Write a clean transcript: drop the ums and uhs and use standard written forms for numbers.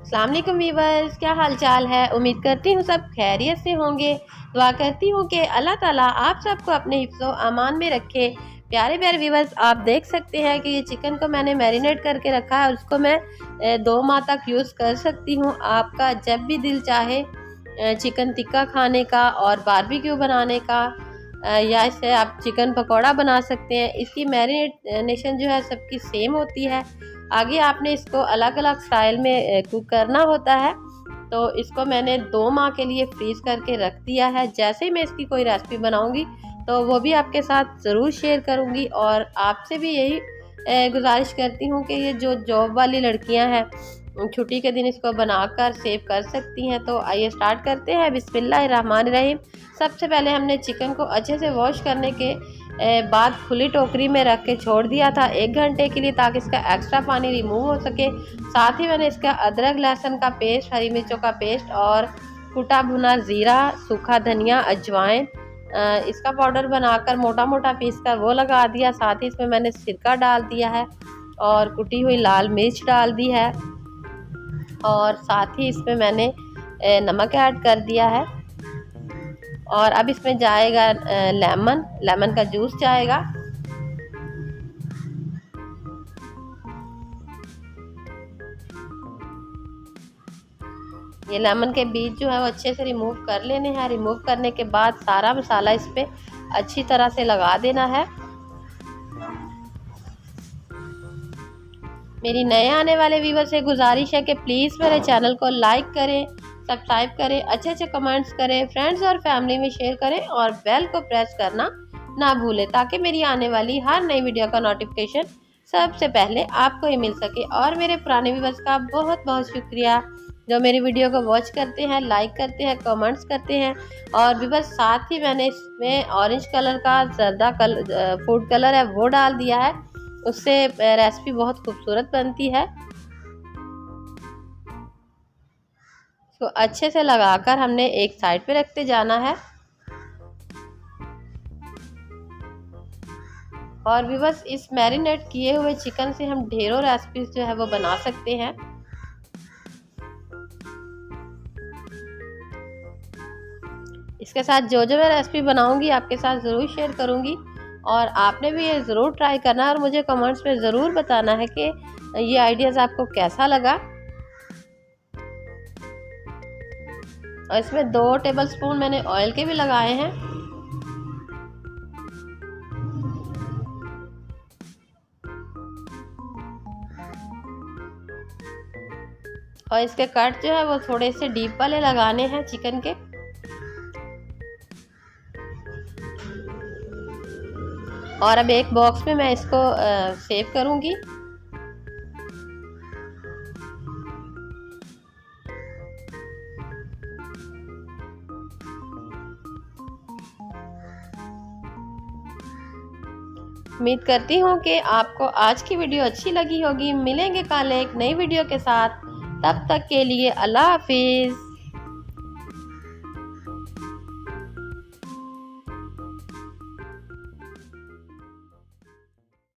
अस्सलाम वालेकुम वीवर्स, क्या हाल चाल है। उम्मीद करती हूँ सब खैरियत से होंगे। दुआ करती हूँ कि अल्लाह ताला आप सबको अपने हिफ्ज़ो अमान में रखे। प्यारे प्यारे वीवर्स, आप देख सकते हैं कि ये चिकन को मैंने मैरिनेट करके रखा है और उसको मैं 2 माह तक यूज़ कर सकती हूँ। आपका जब भी दिल चाहे चिकन टिक्का खाने का और बारबेक्यू बनाने का, या इससे आप चिकन पकौड़ा बना सकते हैं। इसकी मैरिनेशन जो है सबकी सेम होती है। आगे आपने इसको अलग अलग स्टाइल में कुक करना होता है। तो इसको मैंने 2 माह के लिए फ्रीज़ करके रख दिया है। जैसे ही मैं इसकी कोई रेसिपी बनाऊंगी तो वो भी आपके साथ ज़रूर शेयर करूंगी। और आपसे भी यही गुजारिश करती हूँ कि ये जो जॉब वाली लड़कियां हैं छुट्टी के दिन इसको बनाकर सेव कर सकती हैं। तो आइए स्टार्ट करते हैं। बिस्मिल्लाहिर्रहमानिर्रहीम। सबसे पहले हमने चिकन को अच्छे से वॉश करने के बाद खुली टोकरी में रख के छोड़ दिया था 1 घंटे के लिए, ताकि इसका एक्स्ट्रा पानी रिमूव हो सके। साथ ही मैंने इसका अदरक लहसुन का पेस्ट, हरी मिर्चों का पेस्ट और कुटा भुना ज़ीरा, सूखा धनिया, अजवाइन, इसका पाउडर बनाकर मोटा मोटा पीस कर वो लगा दिया। साथ ही इसमें मैंने सिरका डाल दिया है और कुटी हुई लाल मिर्च डाल दी है और साथ ही इसमें मैंने नमक ऐड कर दिया है। और अब इसमें जाएगा लेमन का जूस जाएगा। ये लेमन के बीज जो है वो अच्छे से रिमूव कर लेने हैं। रिमूव करने के बाद सारा मसाला इस पे अच्छी तरह से लगा देना है। मेरी नए आने वाले व्यूवर से गुजारिश है कि प्लीज़ मेरे चैनल को लाइक करें, सब्सक्राइब करें, अच्छे अच्छे कमेंट्स करें, फ्रेंड्स और फैमिली में शेयर करें और बेल को प्रेस करना ना भूलें, ताकि मेरी आने वाली हर नई वीडियो का नोटिफिकेशन सबसे पहले आपको ही मिल सके। और मेरे पुराने व्यूवर्स का बहुत बहुत शुक्रिया जो मेरी वीडियो को वॉच करते हैं, लाइक करते हैं, कमेंट्स करते हैं। और व्यूवर्स, साथ ही मैंने इसमें ऑरेंज कलर का जर्दा फूड कलर है वो डाल दिया है। उससे रेसिपी बहुत खूबसूरत बनती है। तो अच्छे से लगाकर हमने एक साइड पे रखते जाना है। और भी बस इस मैरिनेट किए हुए चिकन से हम ढेरों रेसिपीज जो है वो बना सकते हैं। इसके साथ जो जो मैं रेसिपी बनाऊंगी आपके साथ ज़रूर शेयर करूंगी। और आपने भी ये ज़रूर ट्राई करना है और मुझे कमेंट्स में ज़रूर बताना है कि ये आइडियाज़ आपको कैसा लगा। और इसमें 2 टेबलस्पून मैंने ऑयल के भी लगाए हैं। और इसके कट जो है वो थोड़े से डीप वाले लगाने हैं चिकन के। और अब एक बॉक्स में मैं इसको सेव करूंगी। उम्मीद करती हूँ कि आपको आज की वीडियो अच्छी लगी होगी। मिलेंगे कल एक नई वीडियो के साथ, तब तक के लिए अल्लाह हाफिज़।